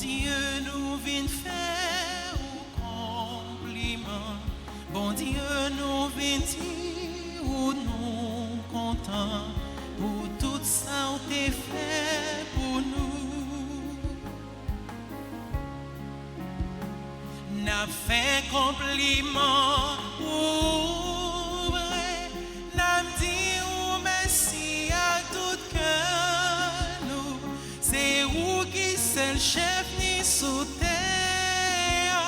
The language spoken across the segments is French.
Dieu nous vient faire un compliment. Bon Dieu nous vient dire où nous contents pour tout ça que tu fait pour nous. N'a fait compliment pour vrai, n'a dit merci à tout cœur nous. C'est où qui c'est le chef ni sous terre,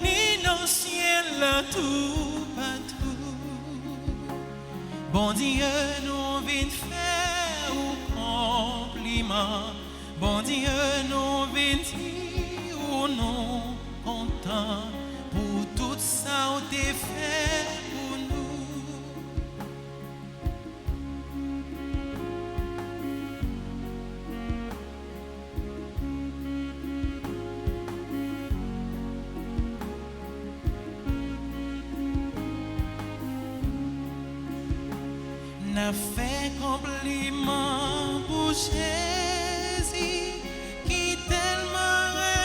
ni dans le ciel tout partout. Bon Dieu nous vient faire un compliment. Bon Dieu nous vient dire où nous contents pour tout ça que tu fait pour nous. N'a fait compliment pour Jésus qui tellement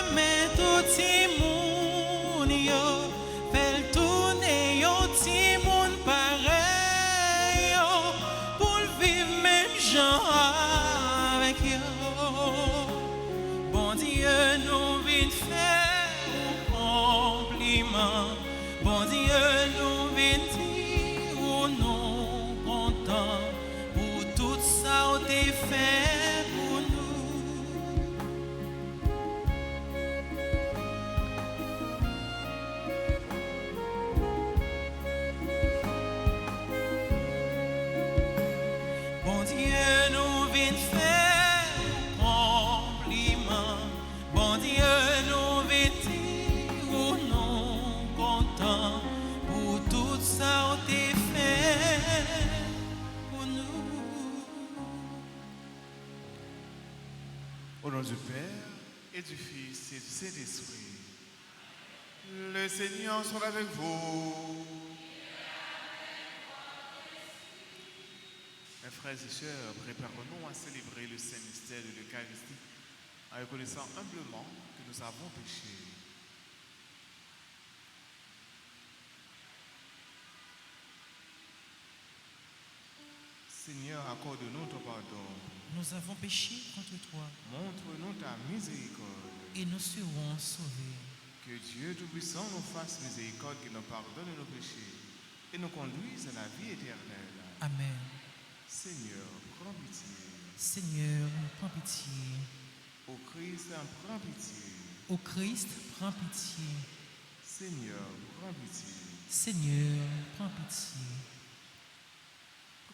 aimait tout le monde, yo, fait le tourner yo petit monde pareil yo, pour vivre même gens avec yo. Bon Dieu nous vient faire un compliment. Bon Dieu nous vient dire où nous contents pour tout ça que tu fait pour nous. Bon Dieu nous vient faire un compliment. Bon Dieu nous vient dire où nous contents pour tout ça que tu fait pour nous. Au nom du Père et du Fils et du Saint-Esprit, le Seigneur soit avec vous. Mes frères et sœurs, préparons-nous à célébrer le Saint Mystère de l'Eucharistie en reconnaissant humblement que nous avons péché. Seigneur, accorde-nous ton pardon. Nous avons péché contre toi Montre-nous ta miséricorde. et nous serons sauvés. Que Dieu Tout-Puissant nous fasse miséricorde, qu'il nous pardonne nos péchés et nous conduise à la vie éternelle. Amen. Seigneur, prends pitié. Seigneur, prends pitié. Ô Christ, prends pitié. Ô Christ, prends pitié. Seigneur, prends pitié. Seigneur, prends pitié.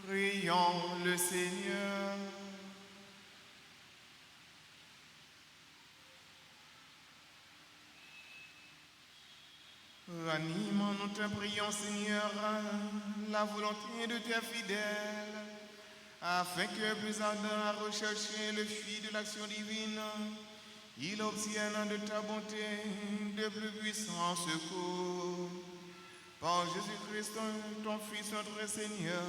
Prions le Seigneur. Ranimons, nous te prions, Seigneur, la volonté de tes fidèles, afin que, plus ardent à rechercher le fruit de l'action divine, il obtienne de ta bonté de plus puissants secours. Par Jésus-Christ, ton Fils, notre Seigneur,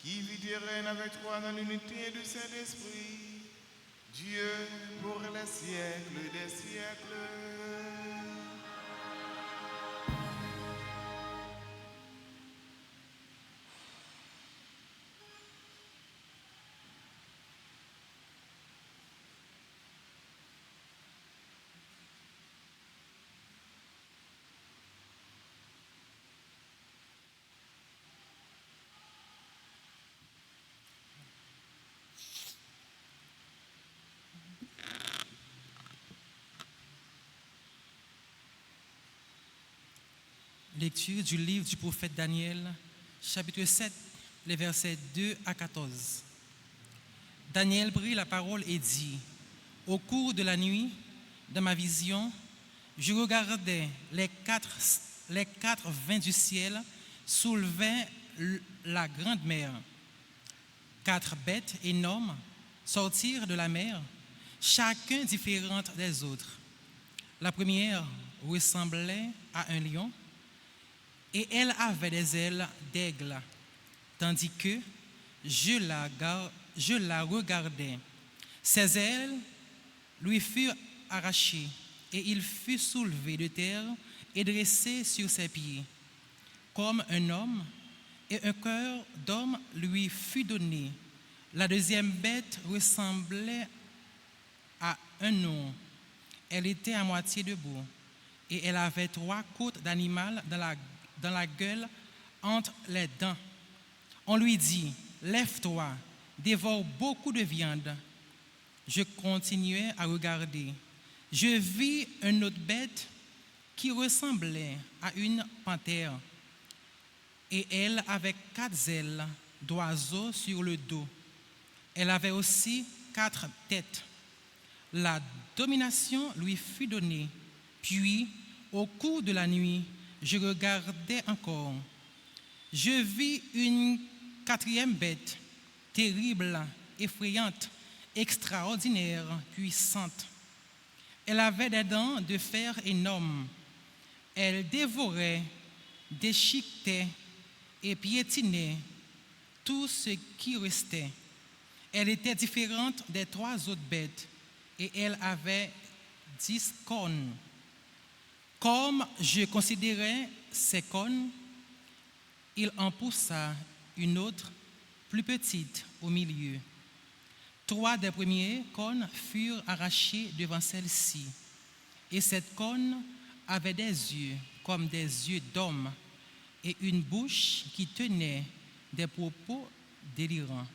qui vit et règne avec toi dans l'unité du Saint-Esprit, Dieu pour les siècles des siècles. Lecture du livre du prophète Daniel, chapitre 7, les versets 2 à 14. Daniel prit la parole et dit: au cours de la nuit, dans ma vision, je regardais les quatre vents du ciel soulevaient la grande mer. 4 bêtes énormes sortirent de la mer, chacun différente des autres. La première ressemblait à un lion, et elle avait des ailes d'aigle, tandis que je la regardais. Ses ailes lui furent arrachés, et il fut soulevé de terre et dressé sur ses pieds. Comme un homme, et un cœur d'homme lui fut donné. La deuxième bête ressemblait à un lion. Elle était à moitié debout, et elle avait 3 côtes d'animal dans la gueule entre les dents. On lui dit, lève-toi, dévore beaucoup de viande. Je continuais à regarder. Je vis une autre bête qui ressemblait à une panthère, et elle avait 4 ailes d'oiseau sur le dos. Elle avait aussi 4 têtes. La domination lui fut donnée. Puis, au cours de la nuit, je regardais encore. Je vis une 4e bête, terrible, effrayante, extraordinaire, puissante. Elle avait des dents de fer énormes. Elle dévorait, déchiquetait et piétinait tout ce qui restait. Elle était différente des 3 autres bêtes et elle avait 10 cornes. Comme je considérais ces cornes, il en poussa une autre, plus petite, au milieu. 3 des premiers cornes furent arrachés devant celle-ci, et cette corne avait des yeux comme des yeux d'homme et une bouche qui tenait des propos délirants.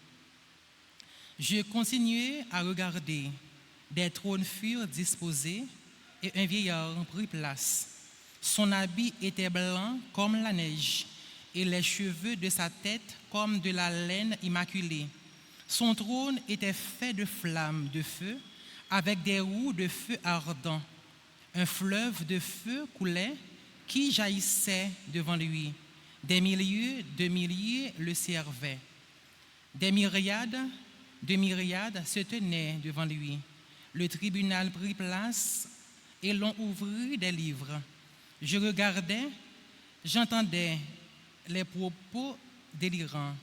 Je continuai à regarder. Des trônes furent disposés et un vieillard prit place. Son habit était blanc comme la neige et les cheveux de sa tête comme de la laine immaculée. Son trône était fait de flammes de feu avec des roues de feu ardent. Un fleuve de feu coulait qui jaillissait devant lui. Des milliers de milliers le servaient. Des myriades de myriades se tenaient devant lui. Le tribunal prit place et l'on ouvrit des livres. Je regardais, j'entendais les propos délirants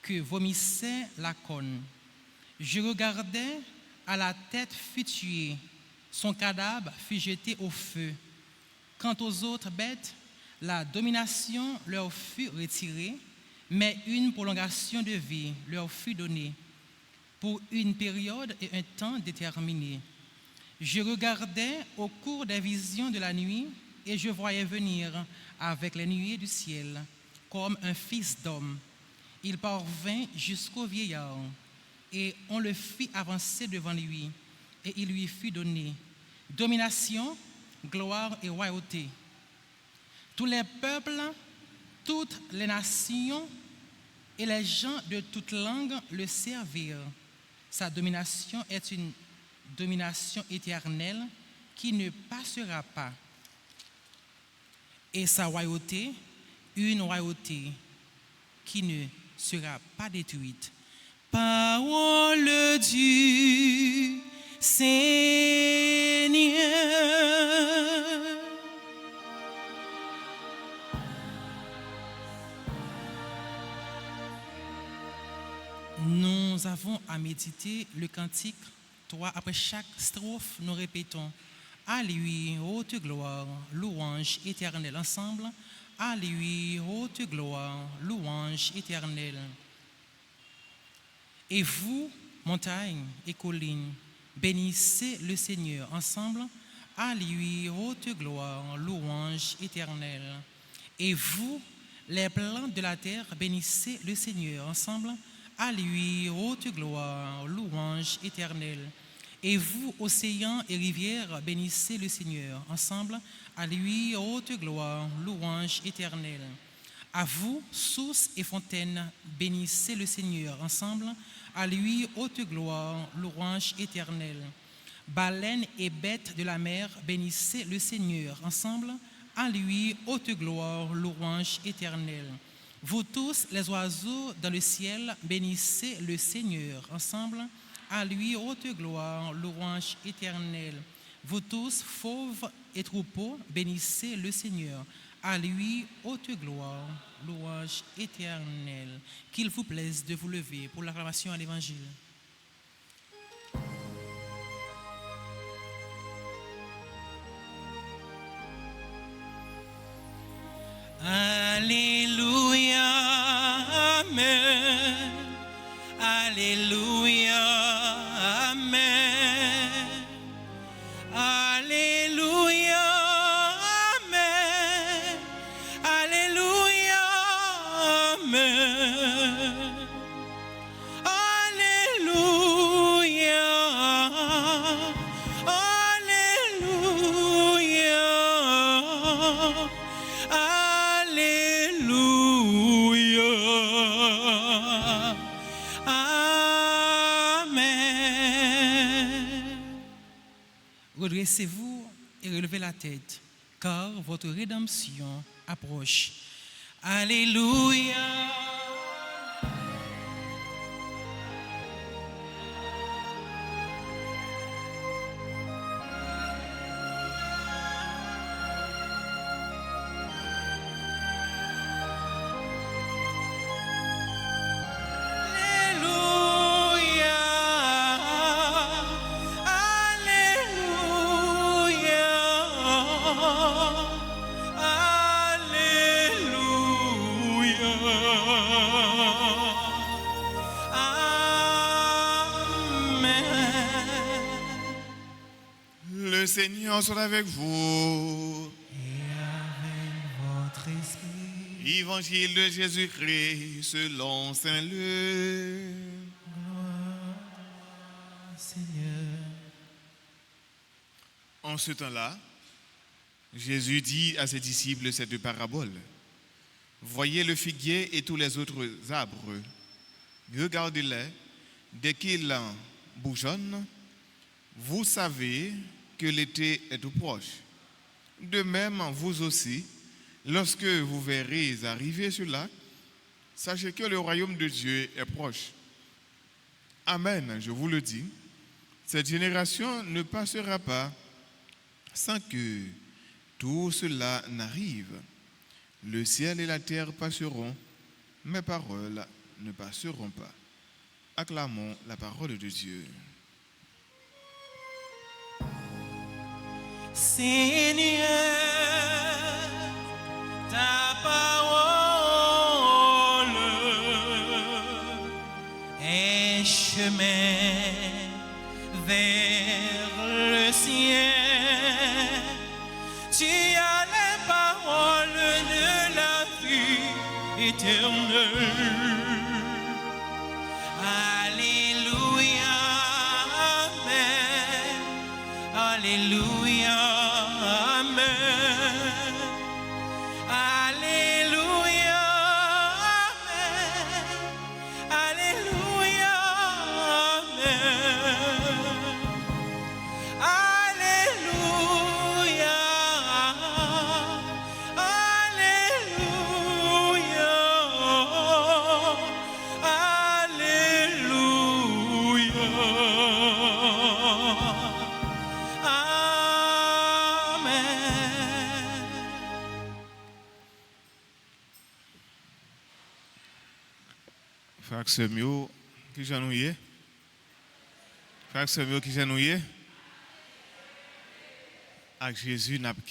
que vomissait la corne. Je regardais, à la tête fut tuée, son cadavre fut jeté au feu. Quant aux autres bêtes, la domination leur fut retirée, mais une prolongation de vie leur fut donnée pour une période et un temps déterminés. Je regardais au cours des visions de la nuit et je voyais venir avec les nuées du ciel comme un fils d'homme. Il parvint jusqu'au vieillard et on le fit avancer devant lui et il lui fut donné domination, gloire et royauté. Tous les peuples, toutes les nations et les gens de toutes langues le servirent. Sa domination est une domination éternelle qui ne passera pas. Et sa royauté, une royauté qui ne sera pas détruite. Parole du Seigneur. Nous avons à méditer le cantique 3. Après chaque strophe, nous répétons à lui, haute gloire, louange éternelle ensemble. À lui, haute gloire, louange éternelle. Et vous, montagnes et collines, bénissez le Seigneur ensemble. À lui, haute gloire, louange éternelle. Et vous, les plantes de la terre, bénissez le Seigneur ensemble. À lui, haute gloire, louange éternelle. Et vous, océans et rivières, bénissez le Seigneur ensemble. À lui, haute gloire, louange éternelle. À vous, sources et fontaines, bénissez le Seigneur ensemble. À lui, haute gloire, louange éternelle. Baleines et bêtes de la mer, bénissez le Seigneur ensemble. À lui, haute gloire, louange éternelle. Vous tous, les oiseaux dans le ciel, bénissez le Seigneur ensemble. À lui, haute gloire, louange éternelle. Vous tous, fauves et troupeaux, bénissez le Seigneur. À lui, haute gloire, louange éternelle. Qu'il vous plaise de vous lever pour l'acclamation à l'Évangile. Alléluia, Amen. Alléluia, Amen. Alléluia, Amen. Alléluia, Amen. Alléluia, Alléluia, Alléluia, Amen. Redressez-vous et relevez la tête, car votre rédemption approche. Alléluia. Le Seigneur soit avec vous. Et avec votre esprit. Évangile de Jésus-Christ selon Saint Luc. Gloire, Seigneur. En ce temps-là, Jésus dit à ses disciples cette parabole. Voyez le figuier et tous les autres arbres. Regardez-les, dès qu'ils bourgeonnent, vous savez que l'été est tout proche. De même, vous aussi, lorsque vous verrez arriver cela, sachez que le royaume de Dieu est proche. Amen, je vous le dis, cette génération ne passera pas sans que tout cela n'arrive. Le ciel et la terre passeront, mes paroles ne passeront pas. Acclamons la parole de Dieu. Seigneur, ta parole est chemin vers le ciel. Tu as les paroles de la vie éternelle. Alléluia, Amen. Alléluia, Amen. Alléluia, Amen. Alléluia, Amen. Alléluia, Alléluia, Frère Semio, qui j'ennuie? Frère Semio, qui j'ennuie? Avec Jésus n'a pas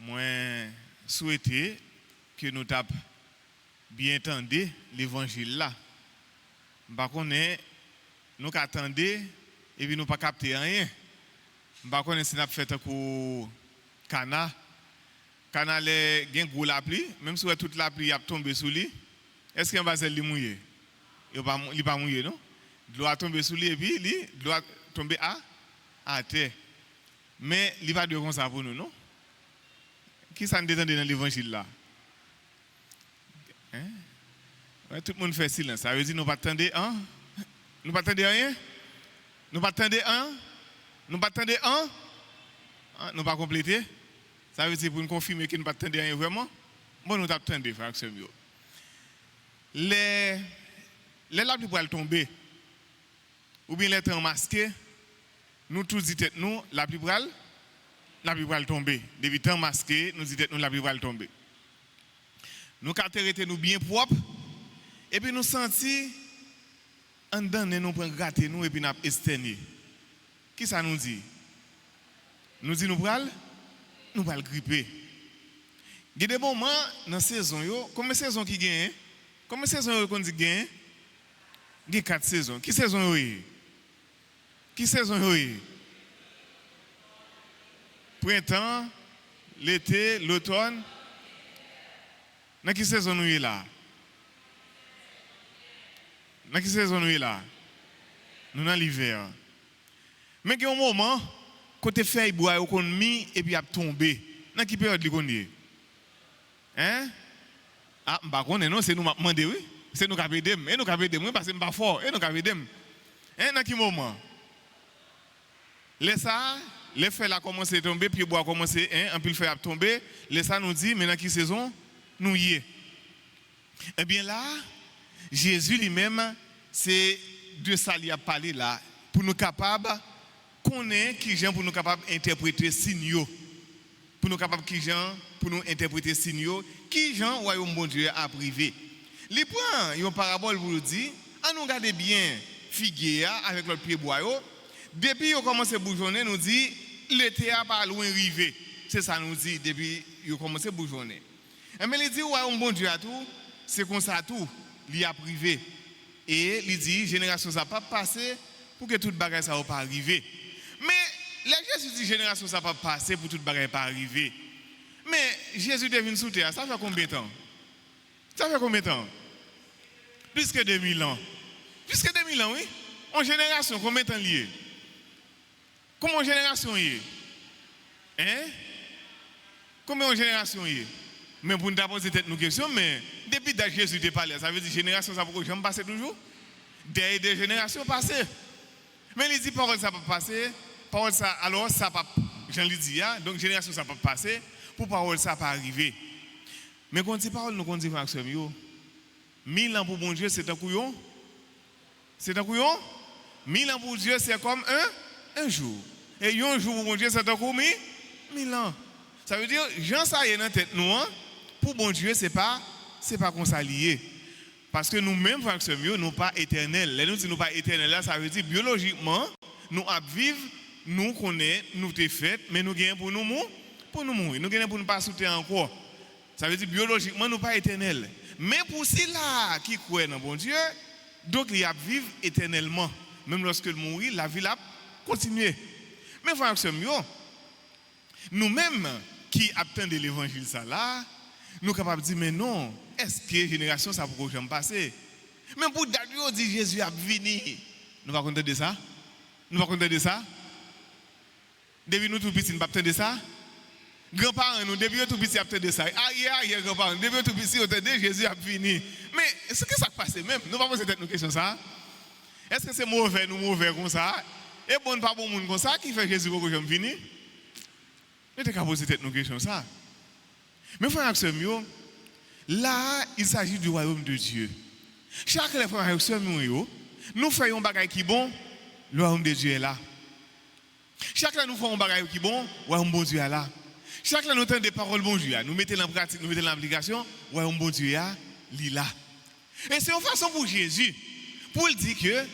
moi souhaiter que nous tap bien entendu l'évangile là. Par contre, nous attendons et puis nous pas capter rien. Par contre, si nous fait un coup Cana, Cana les gain gros la pluie, même si toute la pluie a tombé sous lui, est-ce qu'il va se mouiller? Il pas mouiller non? L'eau a tombé sous lui et puis l'eau a tombé à terre. Mais il va de comme ça pour nous, non? Qui s'en détend dans l'évangile là? Hein? Ouais, tout le monde fait silence. Ça veut dire nous pas attendre un? Nous pas attendre rien? Nous pas attendre un? Nous pas attendre un? Nous pas compléter? Ça veut dire pour nous confirmer que nous pas attendre rien vraiment? Bon, nous t'attendons, frère Semio. Les lapis pour tomber, ou bien les temps masqués, nous tous disons nous, la pluie pour tomber. Depuis temps masqué, nous disons nous, la pluie pour tomber. Nous caractérisons nous bien propres, et puis nous sentons, en dedans, nous prenons gâter nous, et puis nous externer. Qui ça nous dit? Nous dit nous pral gripper. Il y a des moments dans la saison, combien de saisons qui gagnent? Combien de saisons qu'on dit gagnent? Il y a 4 saisons. Qui saison oui? Qui saison oui? Printemps, l'été, l'automne. Dans quelle saison nous est là? Dans quelle saison nous est là? Nous dans l'hiver. Mais il y a un moment, côté feuille bois, on mis et puis a tombé. Dans quelle période qu'on est? Hein? Ah, bah non, c'est nous m'a demandé oui. C'est nous qui avons aidé, et nous qui avons aidé, parce que je ne suis pas fort, et nous qui avons aidé. Hein, dans quel moment? Les feuilles a commencé à tomber, puis le bois a commencé, un peu le feuille a tombé. Ça nous dit, mais dans quelle saison nous y est? Eh bien là, Jésus lui-même, c'est de ça qu'il a parlé là, pour nous capables connaître qui gens pour nous capables d'interpréter signaux. Pour nous capables qui gens pour nous interpréter signaux, qui gens royaume bon Dieu a privé. Il prend une parabole pour nous dire, à nous regarder bien figuier avec notre pied bois. Depuis qu'on commence à bourgeonner, nous dit l'été a pas loin arrivé. C'est ça nous dit depuis qu'on commence à bourgeonner. Mais il dit royaume bon Dieu à tout, c'est comme ça tout, il a privé. Et il dit génération ça pas passer pour que toute bagarre ça va pas arriver. Mais la Jésus dit génération ça pas passer pour toute bagarre pas arriver. Mais Jésus devient sous terre, ça fait combien de temps? Ça fait combien de temps? Plus que 2000 ans. Plus que 2000 ans, oui. En génération, combien de temps lié? Comment en génération y est? Hein? Combien en génération y est? Mais pour nous poser nos questions, mais depuis que Jésus te parlé, ça veut dire génération, ça peut jamais passer toujours? Des générations passées. Mais il dit parole ça peut passer, parole ça, alors ça pas, j'en l'ai dit, donc génération ça peut passer, pour parole ça pas arriver. Mais quand on dit parole, nous on dit maximum, 1000 ans pour bon Dieu, c'est un couillon. C'est un couillon. 1000 ans pour Dieu, c'est comme un jour. Et un jour pour bon Dieu, c'est un combien? 1000 ans. Ça veut dire, Jean ça y est dans la tête nous, pour bon Dieu, c'est pas comme ça lié. Parce que nous-mêmes, nous ne sommes pas éternels. Là, nous disons nous pas éternels, là, ça veut dire biologiquement, nous vivons, nous connaissons, nous sommes faits, mais nous gagnons pour nous mourir. Nous gagnons pour ne pas sauter encore. Ça veut dire biologiquement, nous ne sommes pas éternels. Mais pour ceux-là qui croient dans bon Dieu, donc ils vivent éternellement. Même lorsque nous mourons, la vie là continue. Mais frères et sœurs, nous-mêmes qui attendent l'évangile ça là, nous sommes capables de dire mais non, est-ce que génération ça pourrait jamais passer? Même pour Dadio dit Jésus a venu. Nous ne pas compter de ça? Nous ne pas compter de ça? Depuis nous tout petits, nous ne pas compter de ça? Grands-parents, nous, depuis tout petits, nous de ça. Aïe, grands-parents, depuis tout petits, nous de Jésus a fini. Mais est-ce que ça passe même? Nous ne pas poser nos questions ça. Est-ce que c'est mauvais, nous mauvais comme ça? Et bon, pas bon monde comme ça qui fait Jésus pour que je me finisse? Nous devons poser nos questions ça. Mais frères et sœurs, là, il s'agit du royaume de Dieu. Chaque frère et sœurs, nous faisons un bagage qui est bon, le royaume de Dieu est là. Chaque fois nous faisons un bagage qui est bon, le royaume de Dieu est là. Chaque fois nous entendons des paroles bon Dieu, nous mettons en pratique, nous mettons en application, le royaume de Dieu est là. Et c'est une façon pour Jésus, pour lui dire que,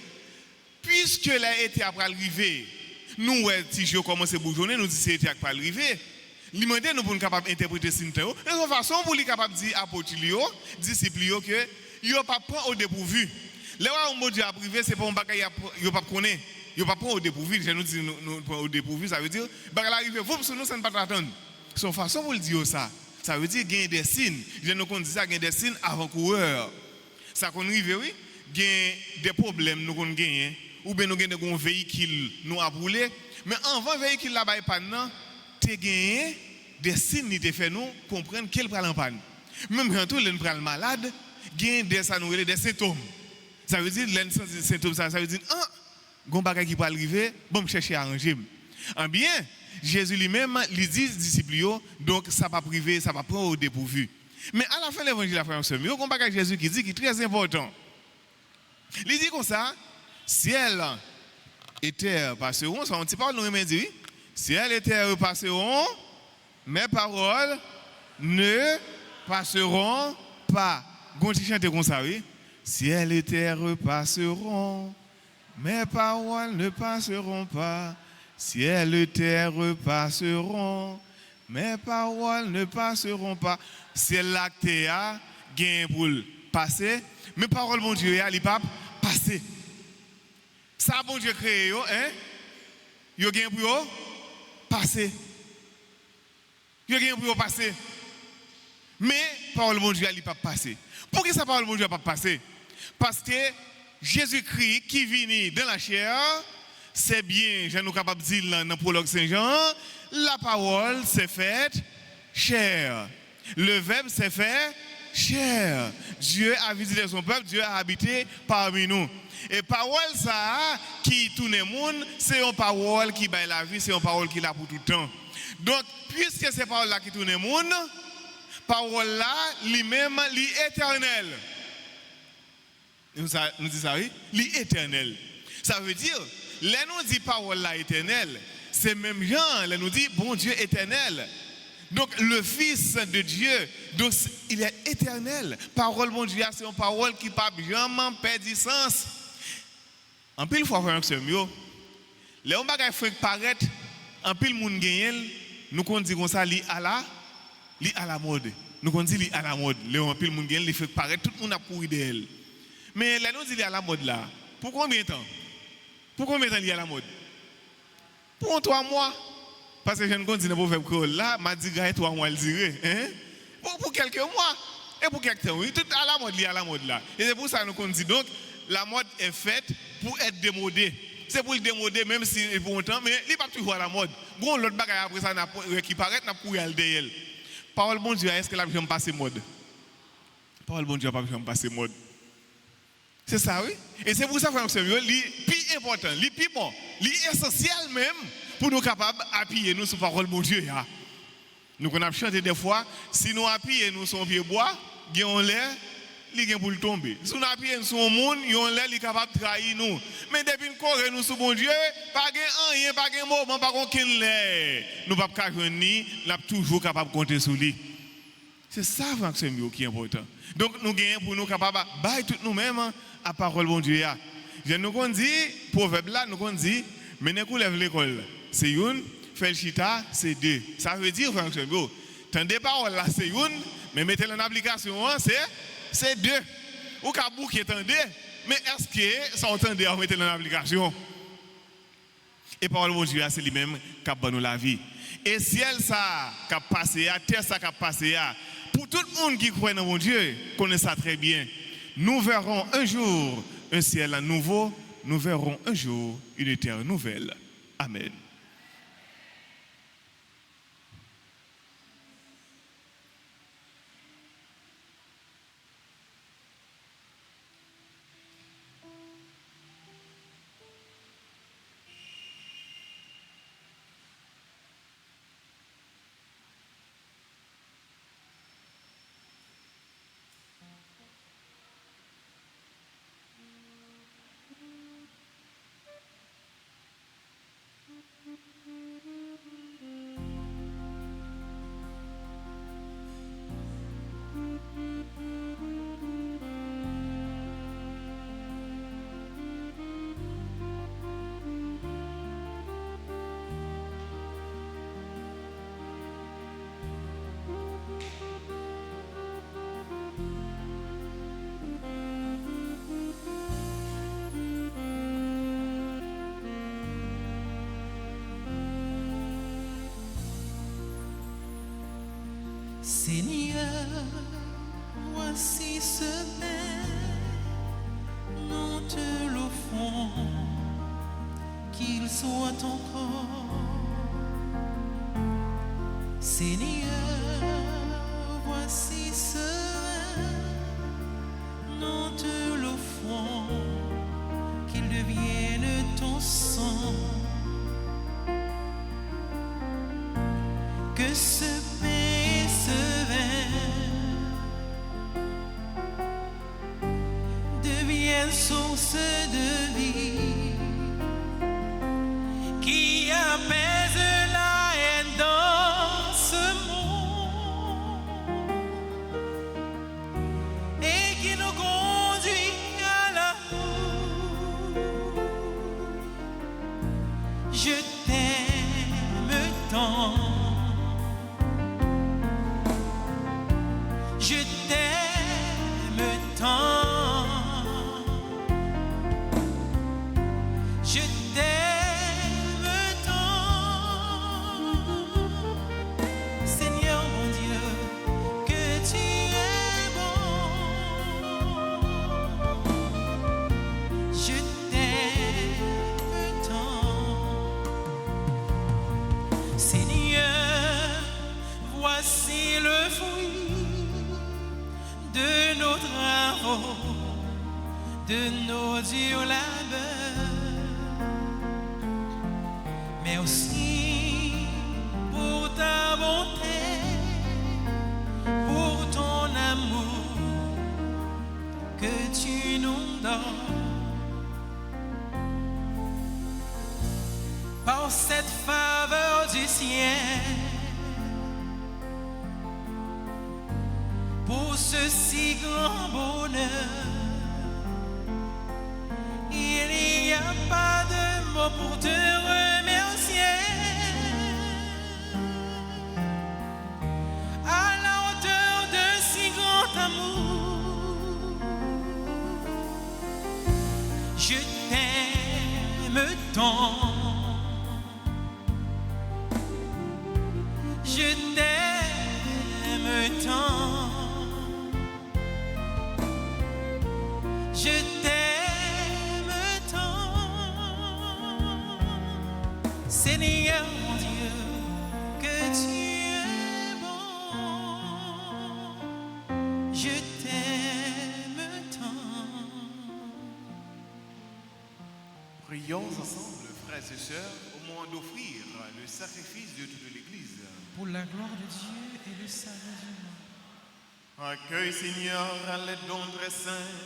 puisque l'été après arrivé, nous, si je commence à bourgeonner, nous disons que l'été après arrivé. Il demande nous pour nous capables d'interpréter ce que c'est une façon pour lui capable de dire à apôtres, disciples, que il ne pas prendre au dépourvu. Le royaume de Dieu a privé, c'est pas un bagage il ne pas connaître. Il ne pas prendre au dépourvu. Je nous dis nous au dépourvu, ça veut dire bagage arrivé, vous parce que nous ça ne pas attendre. C'est une façon pour le dire ça. Ça veut dire gagner des signes. Je nous dit ça gagner des signes avant-coureurs. Ça qu'on arrive oui, gagner des problèmes nous qu'on gagne ou bien nous gagner des véhicules nous a brûlé, mais avant véhicule là-bas pas non tu gagné des signes qui te fait nous comprendre qu'elle prend en panne. Même quand on prend le malade, gagne des symptômes. Ça veut dire les symptômes ça veut dire gon bagay qui peut arriver, bon chercher à arranger. En bien, Jésus lui-même lui dit disciples donc ça pas privé, ça pas prendre au dépourvu. Mais à la fin de l'évangile la frère sœur, gon bagay Jésus qui dit qui est très important. Il dit comme ça, ciel et terre passeront, ça on ne parle nous dit ciel et terre passeront, mes paroles ne passeront pas. Gon ti chante comme ça oui. Ciel et terre passeront, mes paroles ne passeront pas. Ciel et terre passeront, mes paroles ne passeront pas. C'est l'acte a gain pour passer, mes paroles mon Dieu a li pas passer. Ça bon Dieu créé yo hein? Yo gain pour yo passer. Yo gain pour yo passer. Mais parole mon Dieu a li pas passer. Pourquoi ça parole mon Dieu a pas passer? Parce que Jésus-Christ qui vient dans la chair, c'est bien, je nous capable de dire dans le prologue Saint-Jean, la parole s'est faite chair. Le verbe s'est fait chair. Dieu a visité son peuple, Dieu a habité parmi nous. Et parole ça qui tourne le monde, c'est une parole qui baille la vie, c'est une parole qui est là pour tout le temps. Donc, puisque c'est parole là qui tourne le monde, parole là, lui-même, l'éternel. Nous disons ça, oui? L'éternel. Ça veut dire, là nous dit parole là éternelle, c'est même Jean, là nous dit bon Dieu éternel. Donc le Fils de Dieu, donc il est éternel. Parole bon Dieu, c'est une parole qui ne peut jamais perdre sens. En pile fois, frère, c'est mieux. Les gens qui font paraître, en pile monde gagne, nous qu'on dit comme ça, li à la mode. Nous qu'on dit li à la mode. Les gens pile monde gagne, li fait paraître, tout le monde a couru d'elle. Mais là nous dit li à la mode là. Pour combien de temps? Pour combien de temps li à la mode? Pour 3 mois. Parce que je ne connais pas le proverbe créole là, m'a dit gagne 3 mois le dirait, hein? Pour quelques mois. Et pour quelques temps, oui, tout à la mode li à la mode là. Et c'est pour ça nous qu'on dit donc la mode est faite pour être démodée. C'est pour le démoder même si c'est pour longtemps, mais il n'est pas toujours à la mode. Bon, l'autre bagaille après ça qui paraît, n'a pas aller derrière. Parole bon Dieu, est-ce que la vie passer mode? Parole bon Dieu, pas passer mode. C'est ça, oui. Et c'est pour ça, frère, c'est le plus important, le plus bon, l'essentiel même pour nous capables d'appuyer nous sur parole bon Dieu. Nous avons chanté des fois, si nous appuyons nous sur un pied bois, on l'air. Il est pour tomber. Si nous appuyons sur le monde, il est capable de trahir nous. Mais depuis que nous courons nous sur bon Dieu, pas de rien, pas de moment, pas aucun lait. Nous ne pouvons pas nous sommes toujours capables de compter sur lui. C'est ça qui est important. Donc nous gagnons pour nous capables de bailler tout nous-mêmes à parole bon Dieu. Je nous dit, proverbe là, nous dit, mais nous lève l'école. C'est une, fait le chita, c'est 2. Ça veut dire, frère, tendez parole là, c'est une, mais mettez-le en application, c'est 2. Ou kabou qui est en 2, mais est-ce que ça entendait à mettre dans l'application? Et parole mon Dieu, c'est lui-même qui a nous la vie. Et ciel ça qui a passé, terre ça qui a passé, pour tout le monde qui croit dans mon Dieu, connaît ça très bien. Nous verrons un jour un ciel nouveau, nous verrons un jour une terre nouvelle. Amen. Seigneur, voici ce pain, nous te l'offrons, qu'il soit ton corps. Seigneur, voici ce vin, nous te l'offrons, qu'il devienne ton sang. Que ce source de vie qui apaise la haine dans ce monde et qui nous conduit à l'amour. Je t'aime tant, Seigneur, voici le fruit de nos travaux, de nos durs labeurs. Merci pour ta bonté, pour ton amour que tu nous donnes. Par cette faveur du ciel, pour ce si grand bonheur, il n'y a pas de mots pour te remercier. À la hauteur de si grand amour, je t'aime tant. Je t'aime tant, je t'aime tant, Seigneur mon Dieu, que tu es bon, je t'aime tant. Prions ensemble, frères et sœurs, au moment d'offrir le sacrifice de toute l'Église. Pour la gloire de Dieu et le salut du monde. Accueille, Seigneur, les dons très saints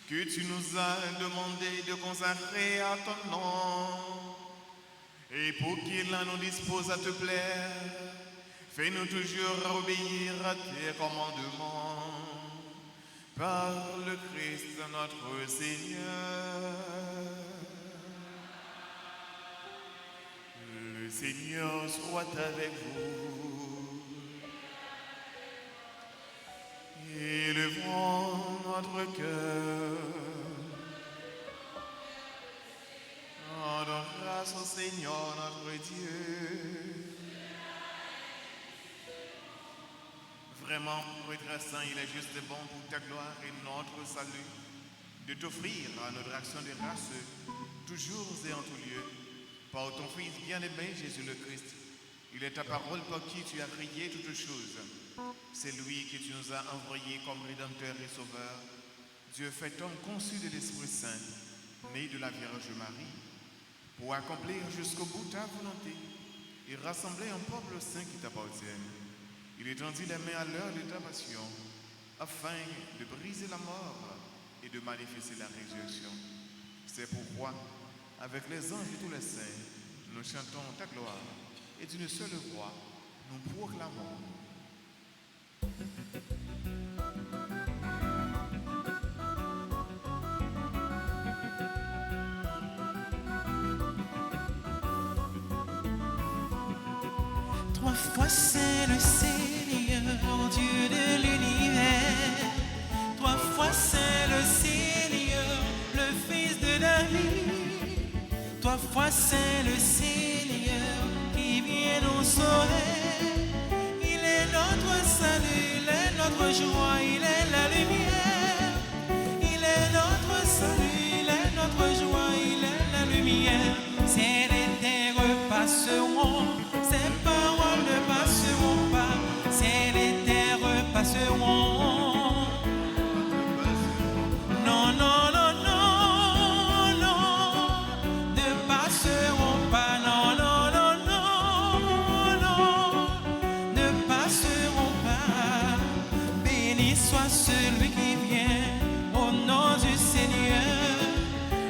que tu nous as demandé de consacrer à ton nom. Et pour qu'il nous dispose à te plaire, fais-nous toujours obéir à tes commandements. Par le Christ notre Seigneur. Le Seigneur soit avec vous. Élevons notre cœur. Rendons grâce au Seigneur notre Dieu. Vraiment, pour être saint, il est juste et bon pour ta gloire et notre salut de t'offrir à notre action de grâce toujours et en tout lieu. Par ton Fils bien-aimé, Jésus le Christ, il est ta parole par qui tu as créé toutes choses. C'est lui que tu nous as envoyé comme Rédempteur et Sauveur. Dieu fait homme conçu de l'Esprit Saint, né de la Vierge Marie, pour accomplir jusqu'au bout ta volonté et rassembler un peuple saint qui t'appartient. Il étendit les mains à l'heure de ta passion, afin de briser la mort et de manifester la résurrection. C'est pourquoi, avec les anges et tous les saints, nous chantons ta gloire et d'une seule voix, nous proclamons. Trois fois c'est le Seigneur, Dieu de l'univers. Trois fois c'est le Seigneur, le Fils de David. Trois fois c'est le Seigneur qui vient nous sauver. Il est notre salut, il est notre joie, il est la lumière. Il est notre salut, il est notre joie, il est la lumière. C'est les terres passeront, ces paroles ne passeront pas. C'est les terres passeront. Non, non, non, non, non, ne passeront pas. Non, non, non, non, non, ne passeront pas. Béni soit celui qui vient au nom du Seigneur.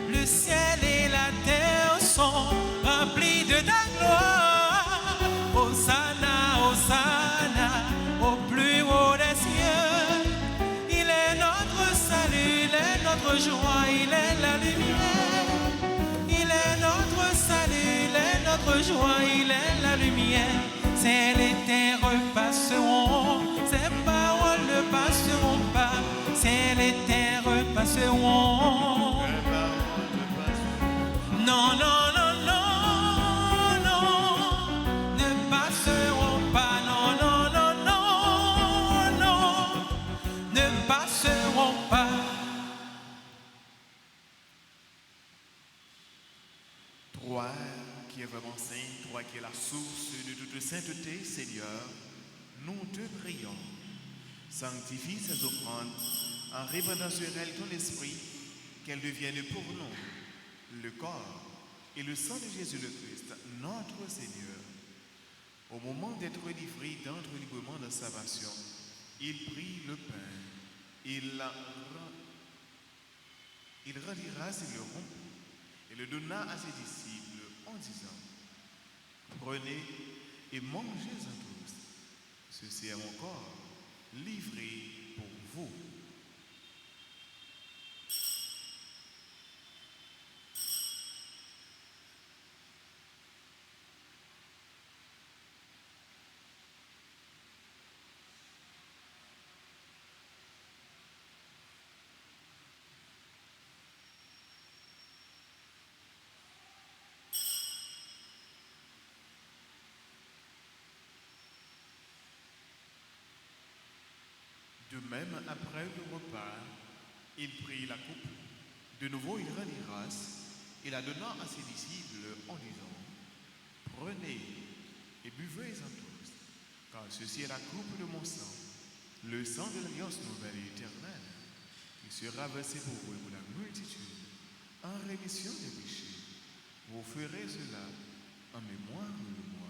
Le ciel et la terre sont remplis de ta gloire. Hosanna, Hosanna, au plus haut des cieux. Il est notre salut, il est notre joie, il est la lumière. Il est notre salut, il est notre joie, il est la lumière. C'est les terres passeront, ces paroles ne passeront pas. C'est les terres passeront. Non, non, non, non, non, ne passeront pas. Non, non, non, non, non, ne passeront pas. Toi qui es vraiment saint, toi toi qui es la source de toute sainteté, Seigneur, nous te prions. Sanctifie ces offrandes en répandant sur elles ton esprit, qu'elles deviennent pour nous le corps et le sang de Jésus le Christ, notre Seigneur. Au moment d'être livré d'entre librement dans sa passion, il prit le pain, il rendit grâce et le rompit, et le donna à ses disciples en disant: Prenez et mangez-en tous. Ceci est mon corps, livré pour vous. De même, après le repas, il prit la coupe. De nouveau, il rendit grâce et la donna à ses disciples en disant: Prenez et buvez-en tous, car ceci est la coupe de mon sang, le sang de l'alliance nouvelle et éternelle, qui sera versé pour vous et pour la multitude en rémission des péchés. Vous ferez cela en mémoire de moi.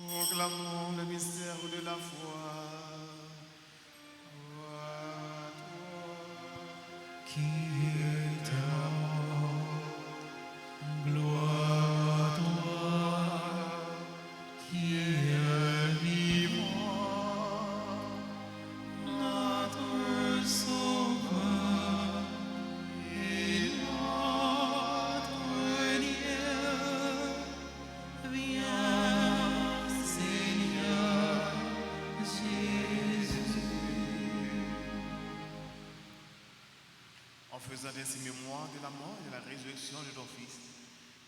Proclamons le mystère de la foi. Gloire à toi. Qui est gloire à toi, qui est vivant, notre Sauveur et notre Dieu. Viens, Seigneur Jésus. En faisant ainsi mémoire de la mort et de la résurrection de ton Fils,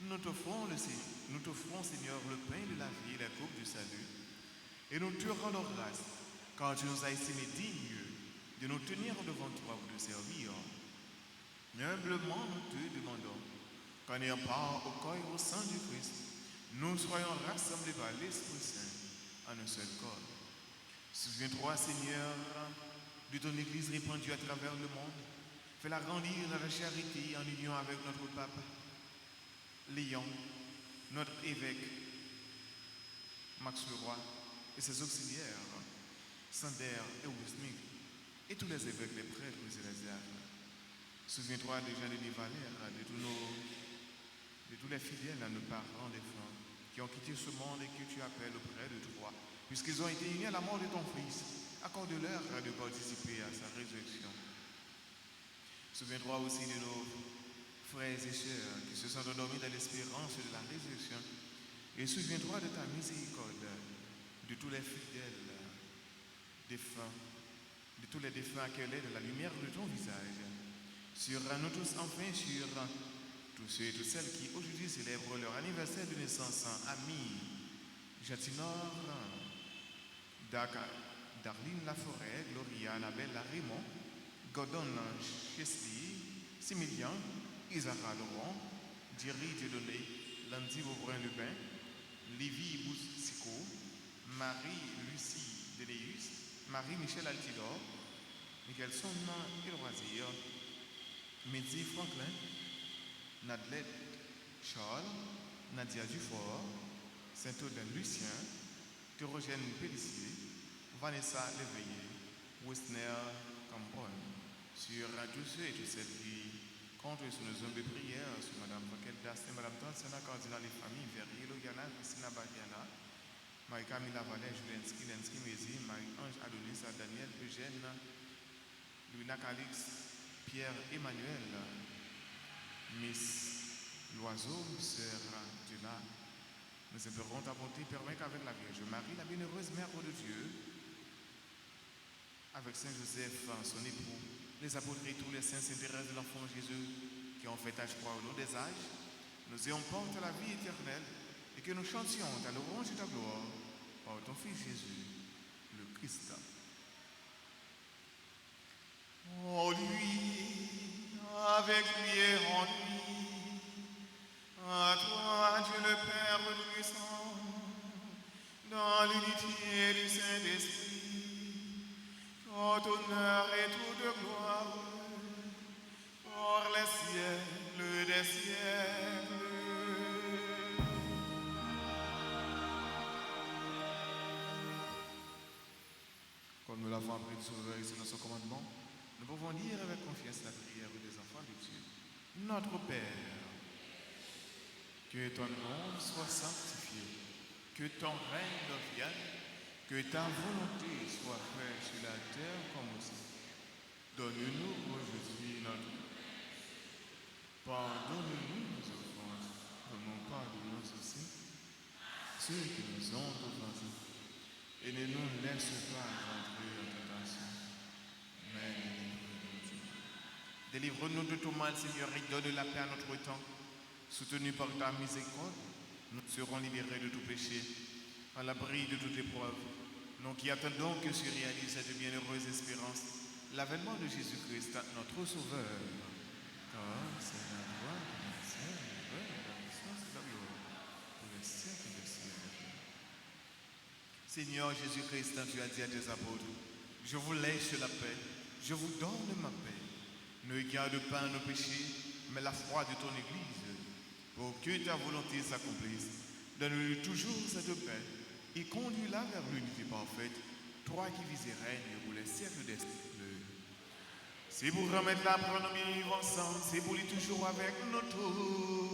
nous t'offrons, Seigneur, le pain de la vie et la coupe du salut, et nous te rendons grâce, car tu nous as estimés dignes de nous tenir devant toi pour te servir. Humblement, nous te demandons qu'en ayant part au corps et au sang du Christ, nous soyons rassemblés par l'Esprit Saint en un seul corps. Souviens-toi, Seigneur, de ton Église répandue à travers le monde. Fais-la grandir dans la charité en union avec notre Pape, Léon, notre évêque, Max Leroy, et ses auxiliaires, Sander et Wismig, et tous les évêques, les prêtres et les diacres. Souviens-toi de Jean-Denis Valère, de tous les fidèles à nos parents, défunts, qui ont quitté ce monde et que tu appelles auprès de toi, puisqu'ils ont été unis à la mort de ton Fils. Accorde-leur de participer à sa résurrection. Souviens-toi aussi de nos frères et sœurs qui se sont endormis dans l'espérance de la résurrection. Et souviens-toi de ta miséricorde, de tous les fidèles défunts, de tous les défunts accueillis dans la lumière de ton visage. Sur nous tous, enfin, sur tous ceux et toutes celles qui aujourd'hui célèbrent leur anniversaire de naissance, Ami, Jatinor, Darline Laforêt, Gloria, Annabelle Larémont, Gordon Chesley, Similian, Isara Laurent, Thierry Dieudonné, Landy Vauvrin-Lubin, Lévi Boussico, Marie-Lucie Deléus, Marie-Michel Altidor, Michelson Ilroisir, Mehdi Franklin, Nadlette Charles, Nadia Dufort, Saint-Audin Lucien, Thérogène Pellissier, Vanessa Léveillé, Westner Campon, sur tous ceux et toutes celles qui comptent sur nos hommes de prière, sur Mme Paquette Dastin, Mme Tansena, Cardinal des familles, Verrier, Logiana, Christina Badiana, Marie-Camille Lavalais, Julien Skilensky, Mézi, Marie-Ange Adonis, Daniel Eugène, Louis Calix, Pierre Emmanuel, Miss Loiseau, sœur de là, nous espérons ta bonté permet qu'avec la Vierge Marie, la bienheureuse Mère de Dieu, avec Saint Joseph, son époux, les apôtres et tous les saints s'intéressent de l'enfant Jésus qui ont fait âge croix au long des âges, nous ayons porte à la vie éternelle et que nous chantions ta louange et ta gloire par ton Fils Jésus, le Christ. En lui, avec lui et en lui, à toi, Dieu le Père Tout-Puissant, dans l'unité du Saint-Esprit, tout honneur et toute gloire, pour les siècles des siècles. Comme nous l'avons appris du Sauveur ici dans son commandement, nous pouvons dire avec confiance la prière des enfants de Dieu. Notre Père, que ton nom soit sanctifié, que ton règne vienne, que ta volonté soit faite sur la terre comme au ciel. Donne-nous aujourd'hui notre pain. Pardonne-nous nos offenses, comme nous pardonnons aussi ceux qui nous ont offensés. Et ne nous laisse pas entrer en tentation, mais délivre-nous de tout mal, Seigneur, et donne la paix à notre temps. Soutenus par ta miséricorde, nous serons libérés de tout péché, à l'abri de toute épreuve. Nous qui attendons que se réalise cette bienheureuse espérance, l'avènement de Jésus-Christ, notre Sauveur. Car c'est la gloire de la puissance et la gloire pour les siècles des siècles. Seigneur Jésus-Christ, tu as dit à tes apôtres, je vous laisse la paix, je vous donne ma paix. Ne garde pas nos péchés, mais la foi de ton Église, pour que ta volonté s'accomplisse. Donne-lui toujours cette paix et conduis-la vers l'unité parfaite, toi qui vis et règnes pour les siècles des siècles. C'est pour remettre la pour nous bien vivre ensemble, c'est pour lui toujours avec nous tous.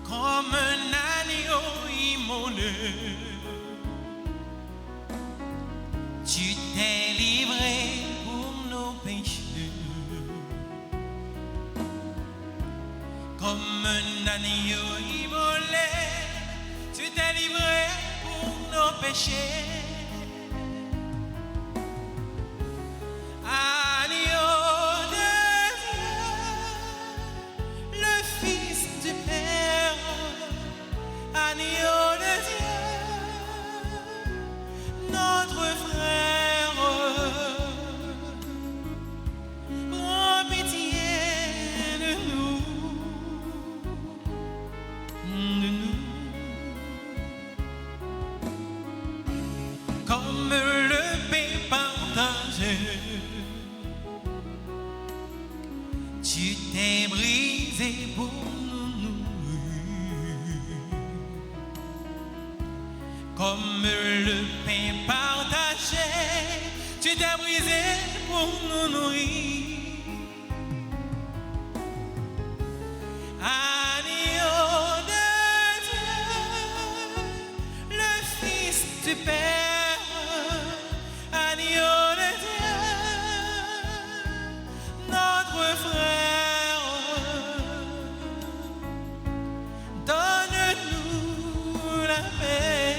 Comme un agneau immolé, tu t'es livré pour nos péchés. Comme un agneau immolé, tu t'es livré pour nos péchés. Agneau de Dieu, le Fils du Père, agneau de Dieu, notre frère, prends pitié de nous, comme le pain partagé. Tu t'es brisé pour nous nourrir, comme le pain partagé. Tu t'es brisé pour nous nourrir. Agneau de Dieu, le Fils du Père, agneau de Dieu, notre frère, donne-nous la paix,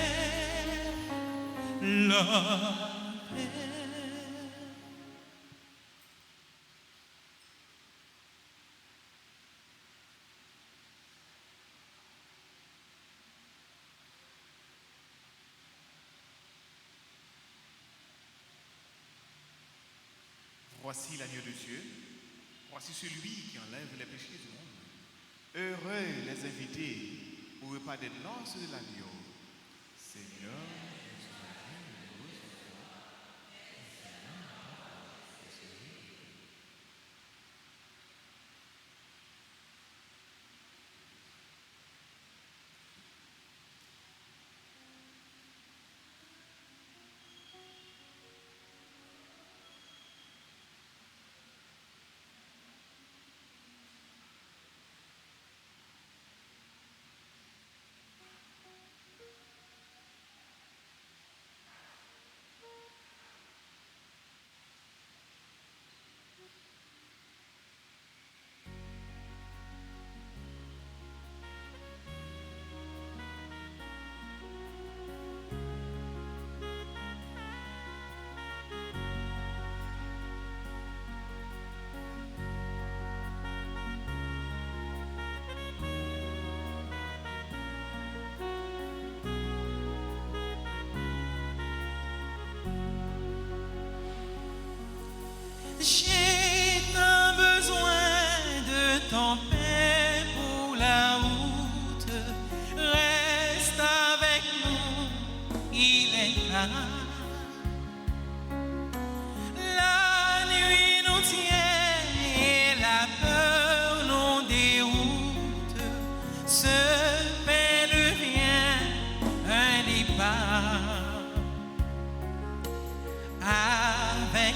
la paix. Voici l'agneau de Dieu, voici celui qui enlève les péchés du monde. Heureux les invités au repas des noces de l'agneau. Seigneur,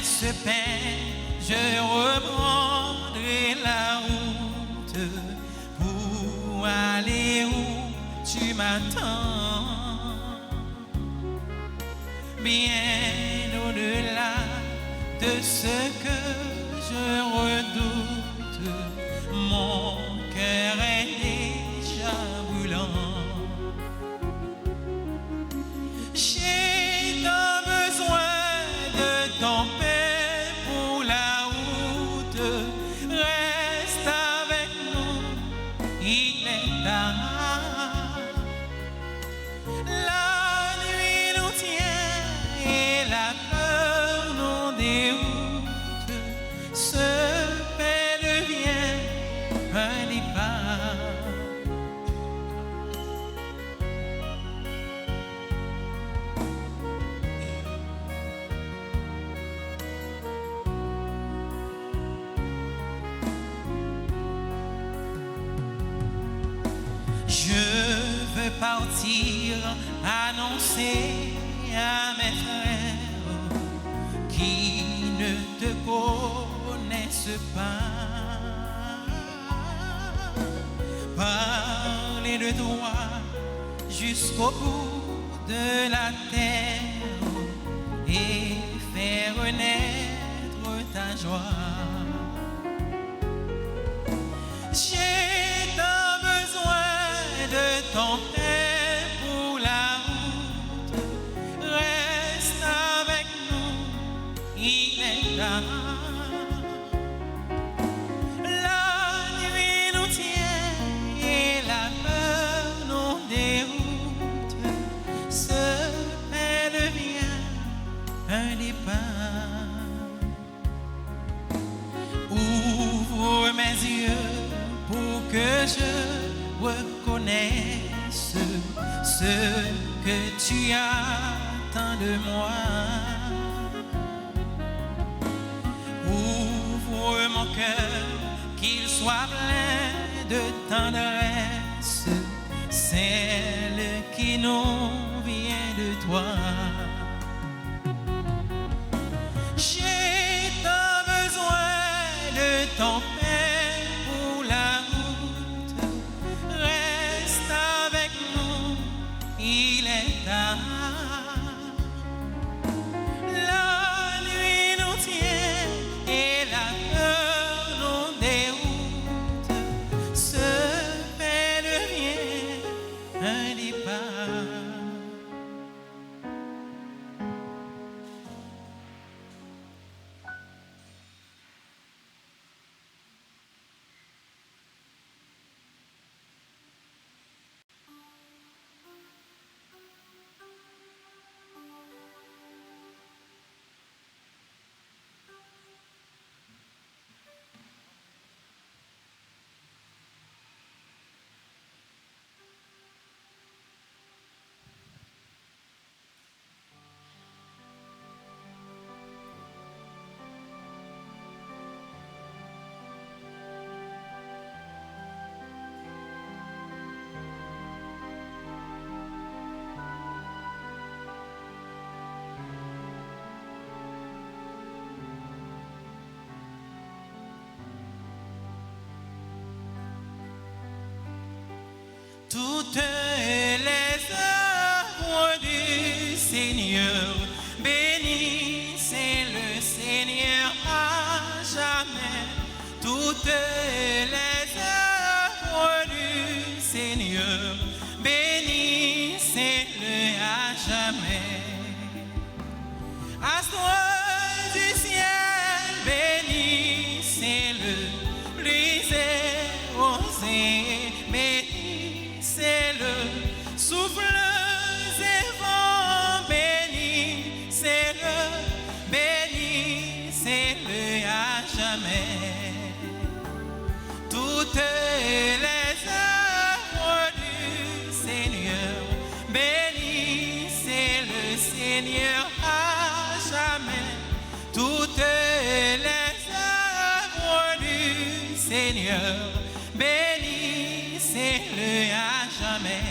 ce pain, je reprendrai la route pour aller où tu m'attends. Bien au-delà de ce que je redoute, mon cœur est déjà brûlant. J'ai tant besoin de ton pain pour la route. Reste avec nous, il est tard. La nuit nous tient et la peur nous déroute. Ce pain devient un départ. Je veux partir annoncer à mes frères qui ne te connaissent pas. Parler de toi jusqu'au bout de la terre et faire naître ta joie. J'ai tant besoin de ton pain pour la route. Reste avec nous, il est tard. La nuit nous tient et la peur nous déroute. Ce pain devient un départ. Ouvre mes yeux pour que je reconnaisse ce que tu attends de moi. Ouvre mon cœur, qu'il soit plein de tendresse, celle qui nous vient de toi. J'ai tant besoin de ton pain pour la route. Reste avec nous, il est tard. La nuit nous tient et la peur nous déroute. Ce pain devient un départ. Toutes les œuvres du Seigneur, bénissez le Seigneur à jamais. Toutes les œuvres du Seigneur, bénissez-le à jamais. Astres du ciel, bénissez-le, brisez, osez, bénissez-le, souffles et vents, bénissez-le, bénissez-le à jamais. Toutes les œuvres du Seigneur, bénissez le Seigneur à jamais. Toutes les œuvres du Seigneur, bénissez-le à jamais.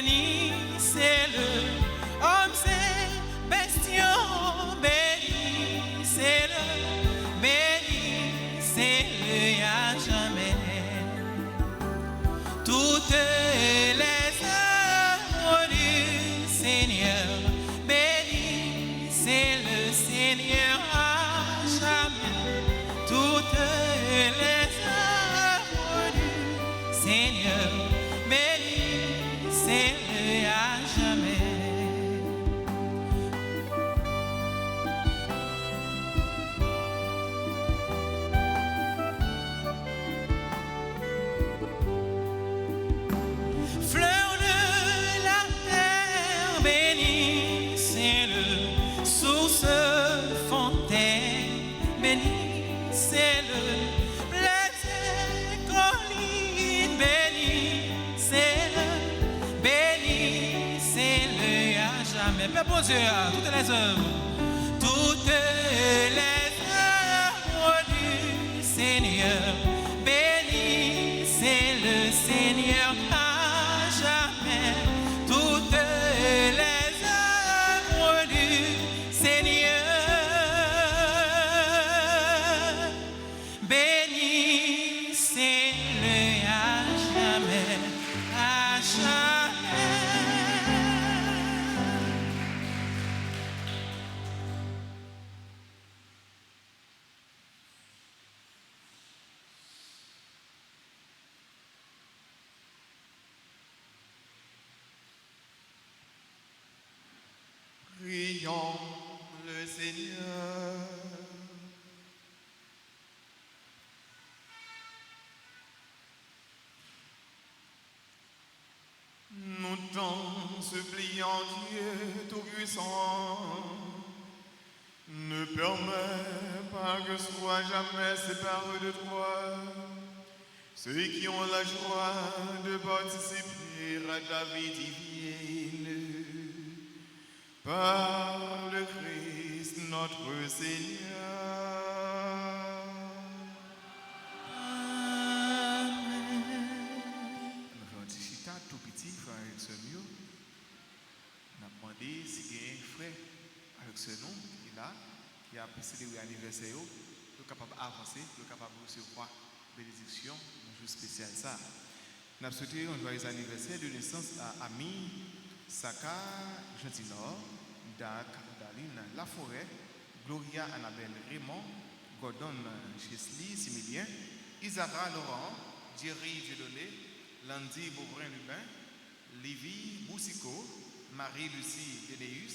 bénissez-le, homme c'est bestiaux, bénissez-le, bénissez-le à jamais. Toutes les œuvres du Seigneur, bénissez le Seigneur à jamais. Toutes les œuvres du Seigneur, bénissez-le à jamais. Fleur de la terre, bénissez-le, source fontaine, bénissez-le, plaine, colline, bénissez-le, bénissez-le à jamais. Père bon Dieu, toutes les œuvres du Seigneur, bénissez le Seigneur à jamais. Toutes les œuvres du Seigneur, bénissez-le à jamais, à jamais. Prions le Seigneur. Nous t'en supplions, Dieu Tout-Puissant, ne permets pas que soient jamais séparés de toi ceux qui ont la joie de participer à ta vie divine. Par le Christ notre Seigneur. Amen. Nous faisons un petit chita tout petit, frère avec ce mieux. On a demandé si il y a un frère avec ce nom qui est là, qui a précédé l'anniversaire, qui est capable d'avancer, qui est capable de recevoir bénédiction, un jour spécial ça. Nous avons souhaité un joyeux anniversaire de naissance à Ami Saka Gentilor, Daline Laforêt, Gloria Annabelle Raymond, Gordon Chesley Similien, Isara Laurent, Jerry Dieudonné, Landy Beaubrun-Lubin, Livy Boussico, Marie-Lucie Deneus,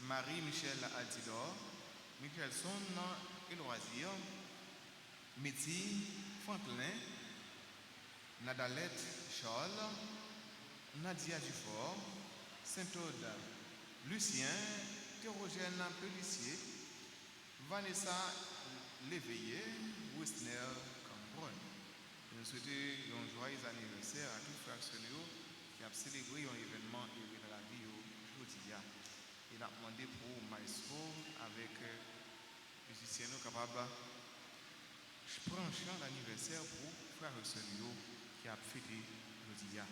Marie-Michel Altidor, Michelson Eloisir, Métis Franklin, Nadalette Charles, Nadia Dufort, Saint-Aude Lucien, Théogène Pellissier, Vanessa Léveillé, Wisner Cambron. Nous souhaitons un joyeux anniversaire à tous les frères qui ont célébré un événement dans la vie aujourd'hui. Il a demandé pour maestro avec musiciens capables de prendre un chant d'anniversaire pour frère qui a fêté aujourd'hui.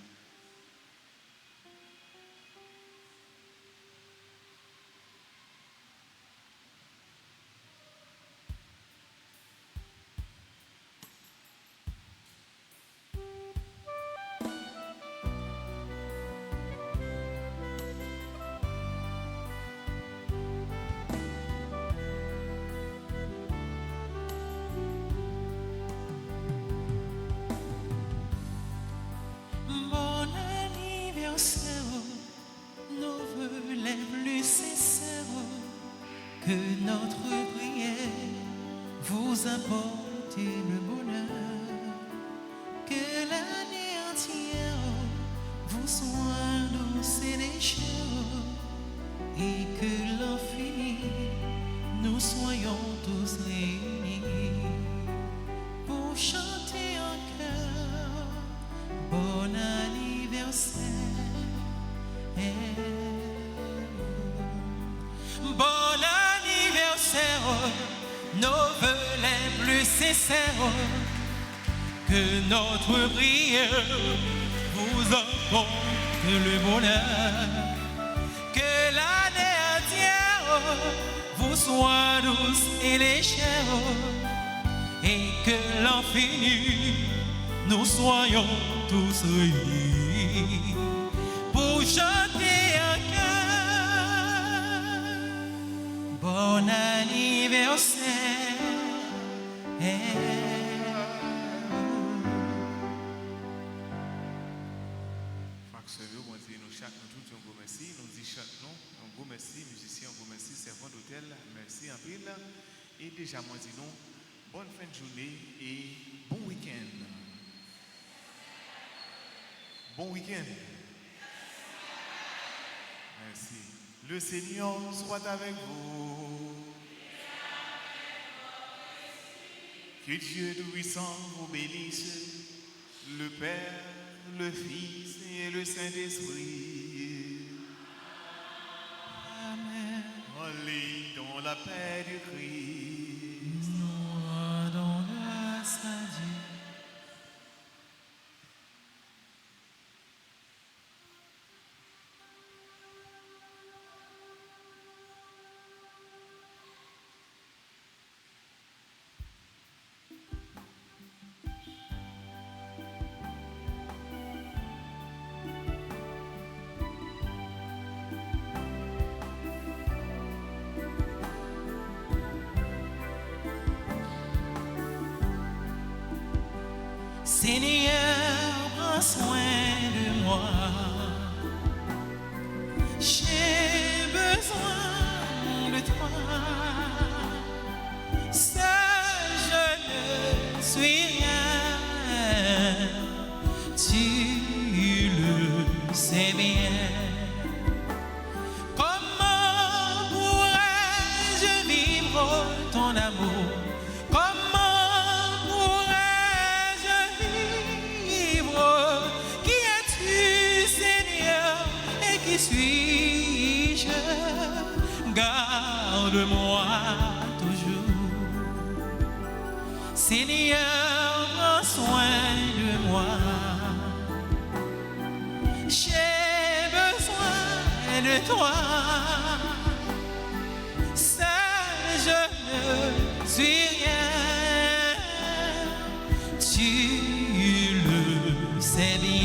Bon anniversaire, nos vœux les plus sincères, que notre prière vous apporte le bonheur, que l'année entière vous soit douce et légère, et que l'infini nous soyons tous réunis pour chanter en cœur. Bon anniversaire. Bon anniversaire, nos vœux les plus sincères, que notre prière vous apporte le bonheur, que l'année entière vous soit douce et légère, et que l'infini nous soyons tous réunis pour chanter un cœur. Bon anniversaire. Nous disons chaque nous tout un gros merci, nous disons chaque nous un gros merci, musiciens un gros merci, servant d'hôtel, merci en pile. Et déjà, moi dis nous, bonne fin de journée et bon week-end. Bon week-end. Merci. Le Seigneur soit avec vous. Que Dieu Tout-Puissant vous bénisse, le Père, le Fils et le Saint-Esprit. Amen. Allez dans la paix du Christ. Nous dans la sainte. Seigneur, prends soin de moi. J'ai besoin de toi. Seul je ne suis rien. Tu le sais bien. Comment pourrais-je vivre ton amour? Suis-je, garde-moi toujours. Seigneur, prends soin de moi. J'ai besoin de toi. Seul je ne suis rien. Tu le sais bien.